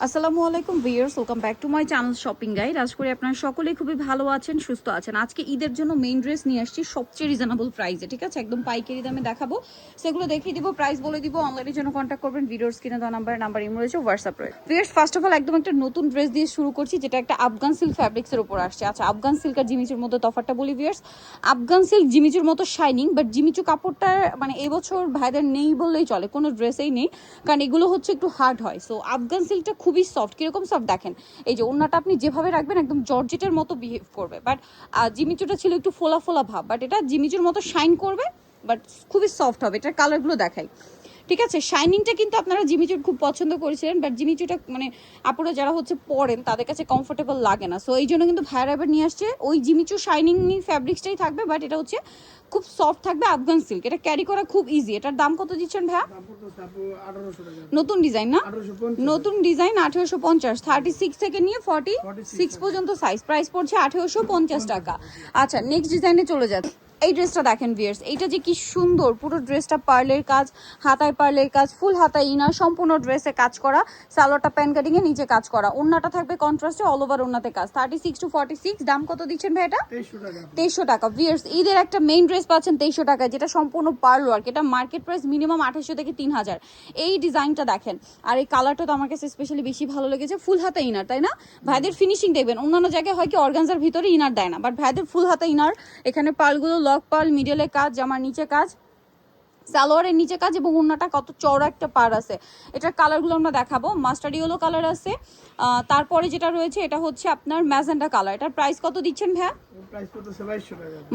আসসালামু আলাইকুম viewers, welcome back to my channel shopping guide. আশা করি আপনারা সকলেই খুবই ভালো আছেন, সুস্থ আছেন। আজকে ঈদের জন্য মেইন ড্রেস নিয়ে আসছি সবচেয়ে রিজনেবল প্রাইসে, ঠিক আছে? একদম পাইকারি দামে দেখাবো, সেগুলো দেখিয়ে দিব, প্রাইস বলে দিব। অনলাইনের জন্য কন্ট্যাক্ট করবেন, ভিডিওর স্ক্রিনে দেওয়া নাম্বার ইমো রয়েছে, হোয়াটসঅ্যাপ রয়েছে। ভিউয়ার্স, ফার্স্ট অফ অল একদম একটা নতুন ড্রেস দিয়ে শুরু করছি, যেটা একটা আফগান সিল্ক ফ্যাব্রিক্সের উপর আসছে। আচ্ছা, আফগান সিল্ক আর জিমিচুর মধ্যে তফাৎটা বলি ভিউয়ার্স। আফগান সিল্ক জিমিচুর মতো শাইনিং, বাট জিমিচু কাপড়টা মানে এবছর ভাইদের নেই বললেই চলে, কোনো ড্রেসেই নেই, কারণ এগুলো হচ্ছে একটু হার্ড হয়। সো আফগান সিল্কটা খুবই সফট। কিরকম সফট দেখেন, এই যে ওড়নাটা আপনি যেভাবে রাখবেন একদম জর্জেটের মতো বিহেভ করবে, বাট জিমিচুটা ছিল একটু ফোলা ফোলা ভাব, বাট এটা জিমিচুর মতো শাইন করবে, বাট খুবই সফট হবে। এটার কালারগুলো দেখাই, ঠিক আছে? শাইনিংটা কিন্তু আপনারা জিমিচুর খুব পছন্দ করেছিলেন, বাট জিমিচুটা মানে আপুরা যারা হচ্ছে পরেন তাদের কাছে কমফোর্টেবল লাগে না। সো এই জন্য কিন্তু ভাইরা এবার নিয়ে আসছে ওই জিমিচু শাইনিং ফ্যাব্রিক্সটাই থাকবে, বাট এটা হচ্ছে খুব সফট থাকবে আফগান সিল্ক। এটা ক্যারি করা খুব ইজি। এটার দাম কত দিচ্ছেন ভাইয়া? নতুন ডিজাইন না? নতুন ডিজাইন 1850, 36 থেকে নিয়ে 46 পর্যন্ত সাইজ। প্রাইস পড়ছে 1850 টাকা। আচ্ছা, নেক্সট ডিজাইনে চলে যাচ্ছে। এই ড্রেসটা দেখেন ভিউয়ার্স, এইটা যে কি সুন্দর, পুরো ড্রেসটা পার্লের কাজ, হাতায় পার্লের কাজ, ফুল হাতায় ইনার, সম্পূর্ণ ড্রেসে কাজ করা, সালোয়ারটা প্যান কাটিং এ নিচে কাজ করা, ওন্নাটা থাকবে কন্ট্রাস্টে, অল ওভার ওন্নাতে কাজ। 36 to 46। দাম কত দিচ্ছেন ভাই এটা? 2300 টাকা। ভিউয়ার্স, ঈদের একটা মেইন ড্রেস পাচ্ছেন 2300 টাকা, যেটা সম্পূর্ণ পার্ল ওয়ার্ক। এটা মার্কেট প্রাইস মিনিমাম 2800 থেকে 3000। এই ডিজাইনটা দেখেন, আর এই কালারটা তো আমার কাছে স্পেশালি বেশি ভালো লেগেছে। ফুল হাতা ইনার, তাই না? ভাইদের ফিনিশিং দেখবেন, অন্যান্য জায়গায় হয় কি অর্গানজার ভিতরে ইনার দেয় না, বাট ভাইদের ফুল হাতা ইনার। এখানে পার্লগুলো লক পার্ল, মিডলে কাজ, জামার নিচে কাজ, সালোয়ারের নিচে কাজ, এবং ওড়নাটা কত চওড়া একটা পার আছে। এটার কালারগুলো আমরা দেখাবো। মাস্টার্ড ইয়েলো কালার আছে, তারপরে যেটা রয়েছে এটা হচ্ছে আপনার ম্যাজেন্টা কালার। এটার প্রাইস কত দিচ্ছেন ভাইয়া?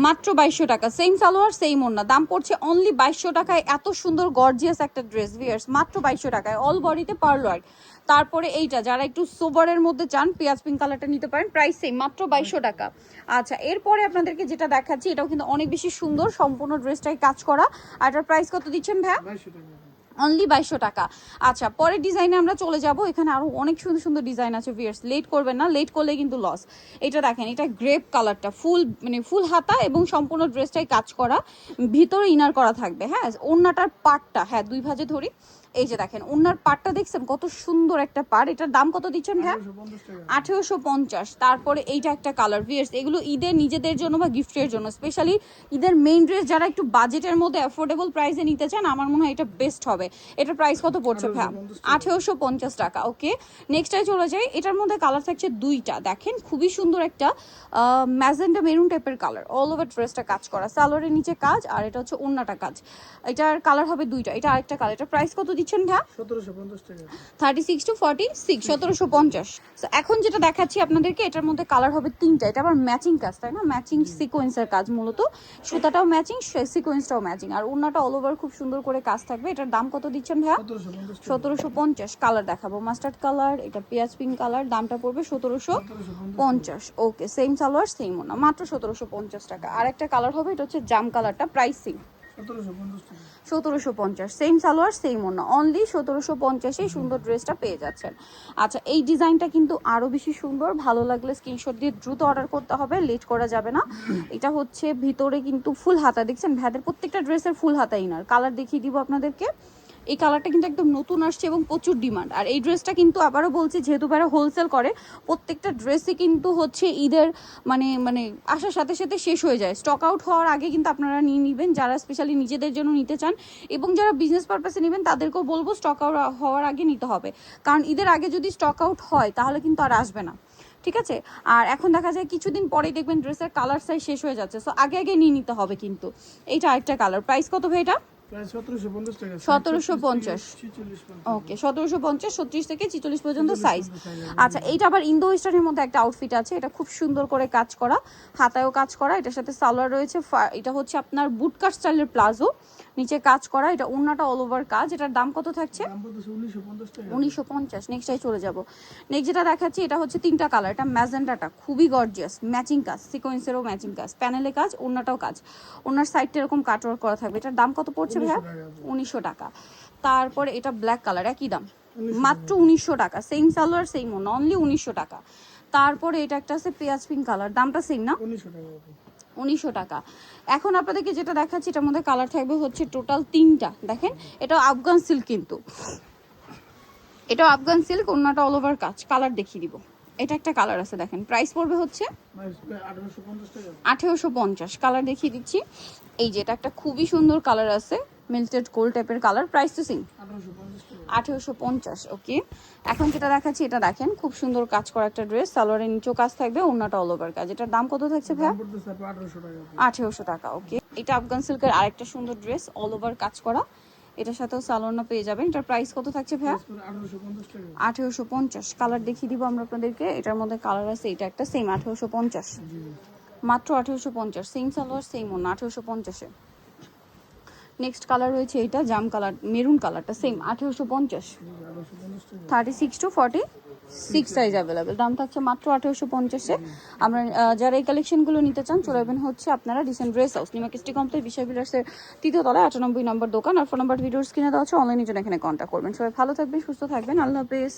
মাত্র 2200 টাকা। সেম সালোয়ার সেম ওড়না, দাম পড়ছে অনলি 2200 টাকায়। এত সুন্দর গর্জিয়াস একটা ড্রেস ভিউয়ার্স, মাত্র 2200 টাকায়, অল বডিতে পার্ল ওয়ার্ক। তারপরে এইটা যারা একটু সোবারের মধ্যে চান, পেঁয়াজ পিঙ্ক কালারটা নিতে পারেন, প্রাইস সেম, মাত্র 2200 টাকা। আচ্ছা, এরপরে আপনাদেরকে যেটা দেখাচ্ছি এটাও কিন্তু অনেক বেশি সুন্দর, সম্পূর্ণ ড্রেসটাই কাজ করা। আর এটার প্রাইস কত দিচ্ছেন ভাইয়া? অনলি 2200 টাকা। আচ্ছা, পরের ডিজাইনে আমরা চলে যাব। এখানে আরো অনেক সুন্দর সুন্দর ডিজাইন আছে ভিউয়ার্স, লেট করবেন না, লেট করলে কিন্তু লস। এটা দেখেন, এটা গ্রেপ কালারটা, ফুল মানে ফুল হাতা এবং সম্পূর্ণ ড্রেসটাই কাজ করা, ভিতরে ইনার করা থাকবে। হ্যাঁ, ওড়নাটার পাটটা, হ্যাঁ দুই ভাঁজে ধরি, এই যে দেখেন ওড়নার পাটটা দেখছেন কত সুন্দর একটা পাট। এটার দাম কত দিচ্ছেন ভাই? 1850। তারপরে এইটা একটা কালার ভিউয়ার্স, এগুলো ঈদের নিজেদের জন্য বা গিফটের জন্য, স্পেশালি ঈদের মেইন ড্রেস যারা একটু বাজেটের মধ্যে অ্যাফোর্ডেবল প্রাইসে নিতে চান, আমার মনে হয় এটা বেস্ট হবে। এটার প্রাইস কত পড়ছে ভাই? 1850 টাকা। ওকে, নেক্সটটাই চলে যাই। এটার মধ্যে কালার থাকছে দুইটা, দেখেন খুবই সুন্দর একটা ম্যাজেন্টা মেরুন টাইপের কালার, অল ওভার ড্রেসটা কাজ করা, সালোয়ারের নিচে কাজ, আর এটা হচ্ছে ওড়নাটা কাজ। এটার কালার হবে দুইটা, এটা আরেকটা কালার। এটার প্রাইস কত দিচ্ছেন ভাই? 1750 টাকা। 36 to 46, 1750। এখন যেটা দেখাচ্ছি আপনাদেরকে, এটার মধ্যে কালার হবে তিনটা। এটা আবার ম্যাচিং কাজ, তাই না? ম্যাচিং সিকোয়েন্সের কাজ, মূলত সুতাটাও ম্যাচিং, সিকোয়েন্সটাও ম্যাচিং, আর ওড়নাটা অল ওভার খুব সুন্দর করে কাজ থাকবে। এটার দাম কত দিচ্ছেন ভাইয়া? 1750। কালার দেখাবো, মাস্টার্ড কালার, এটা পেঁয়াজ পিঙ্ক কালার, দামটা পড়বে 1750। ওকে, সেম সালোয়ার সেম ওড়না, মাত্র 1750 টাকা। আর একটা কালার হবে, এটা হচ্ছে জাম কালারটা, প্রাইসিং 1750। সেম সালোয়ার সেম ওড়না, অনলি 1750 সুন্দর ড্রেসটা পেয়ে যাচ্ছেন। আচ্ছা, এই ডিজাইনটা কিন্তু আরো বেশি সুন্দর, ভালো লাগলে স্ক্রিনশট দিয়ে দ্রুত অর্ডার করতে হবে, লেট করা যাবে না। এটা হচ্ছে ভিতরে কিন্তু ফুল হাতা, দেখছেন ভাইদের প্রত্যেকটা ড্রেসের ফুল হাতা ইনার। কালার দেখিয়ে দিব আপনাদেরকে। এই কালারটা কিন্তু একদম নতুন আসছে এবং প্রচুর ডিমান্ড। আর এই ড্রেসটা কিন্তু আবারও বলছি, যেহেতু ভাইরা হোলসেল করে, প্রত্যেকটা ড্রেসই কিন্তু হচ্ছে ঈদের মানে মানে আসার সাথে সাথে শেষ হয়ে যায়। স্টক আউট হওয়ার আগে কিন্তু আপনারা নিয়ে নেবেন, যারা স্পেশালি নিজেদের জন্য নিতে চান, এবং যারা বিজনেস পারপাসে নেবেন তাদেরকেও বলবো স্টক আউট হওয়ার আগে নিতে হবে, কারণ ঈদের আগে যদি স্টক আউট হয় তাহলে কিন্তু আর আসবে না, ঠিক আছে? আর এখন দেখা যায় কিছুদিন পরেই দেখবেন ড্রেসের কালার সাইজ শেষ হয়ে যাচ্ছে, সো আগে আগে নিয়ে নিতে হবে কিন্তু। এইটা আরেকটা কালার, প্রাইস কত ভাই এটা? 1750। ওকে, 1750, 36 থেকে 46 পর্যন্ত সাইজ। আচ্ছা, এইটা আবার ইন্দো ওয়েস্টার্নের মধ্যে একটা আউটফিট আছে, এটা খুব সুন্দর করে কাজ করা, হাতায়ও কাজ করা, এটার সাথে সালোয়ার রয়েছে। এটা হচ্ছে আপনার বুটকাট স্টাইলের প্লাজো, নিচে কাজ করা, এটা ওড়নাটা অল ওভার কাজ। এটার দাম কত থাকছে? 1950। নেক্সটাই চলে যাব। নেক্সট যেটা দেখাচ্ছি, এটা হচ্ছে তিনটা কালার। এটা ম্যাজেন্টাটা খুবই গর্জিয়াস, ম্যাচিং কাজ, সিকোয়েন্সেরও ম্যাচিং কাজ, প্যানেলে কাজ, ওড়নাটাও কাজ, ওড়নার সাইডটা এরকম কাটওয়ার্ক করা থাকবে। এটার দাম কত পড়ছে ভাইয়া? 1900 টাকা। তারপরে এটা ব্ল্যাক কালার, একই দাম, মাত্র 1900 টাকা। সেম সালোয়ার সেম ওড়না, অনলি 1900 টাকা। তারপরে এটা একটা আছে পেঁয়াজ পিঙ্ক কালার, দামটা সেম না? 1900 টাকা। এখন আপনাদেরকে যেটা দেখাচ্ছি, এটার মধ্যে কালার থাকবে হচ্ছে টোটাল তিনটা। দেখেন, এটা আফগান সিল্ক কিন্তু, এটা আফগান সিল্ক, ওন্নাটা অল ওভার কাজ। কালার দেখিয়ে দিব। এটা একটা কালার আছে দেখেন, প্রাইস পড়বে হচ্ছে 1850। কালার দেখিয়ে দিচ্ছি, এই যে এটা একটা খুবই সুন্দর কালার আছে, মিল্টেড গোল্ড টাইপের কালার, প্রাইস তো সেম 1850। ওকে, এখন যেটা দেখাচ্ছি এটা দেখেন, খুব সুন্দর কাজ করা একটা ড্রেস, সালোয়ারের নিচেও কাজ থাকবে, ওন্নাটা অল ওভার কাজ। এটার দাম কত থাকছে ভাইয়া? 1800 টাকা। ওকে, এটা আফগান সিল্কের আরেকটা সুন্দর ড্রেস, অল ওভার কাজ করা, এটার সাথেও সালোয়ারটা পেয়ে যাবেন। এটার প্রাইস কত থাকছে ভাইয়া? 1850। কালার দেখিয়ে দিব আমরা আপনাদেরকে, এটার মধ্যে কালার আছে, এটা একটা সেম 1850, মাত্র 1850। সেম সালোয়ার সেম ওন্না, 1850-এ। নেক্সট কালার রয়েছে এটা জাম কালার, মেরুন কালারটা সেম 1850, 36 to 46 সাইজ অ্যাভেলেবেল। দাম থাকছে মাত্র 1850-এ। আমরা যারা এই কালেকশনগুলো নিতে চান চলে যাবেন হচ্ছে আপনারা রিসেন্ট ড্রেস হাউস, নিমাকিস্টি কমপ্লেক্স, বিশাল বিলাসের 3য় তলায় 98 নম্বর দোকান। আর ফোন নাম্বার ভিডিওস কিনে দেওয়া হচ্ছে, অনলাইনে জন্য এখানে কন্ট্যাক্ট করবেন। সবাই ভালো থাকবেন, সুস্থ থাকবেন, আল্লাহ হাফেজ।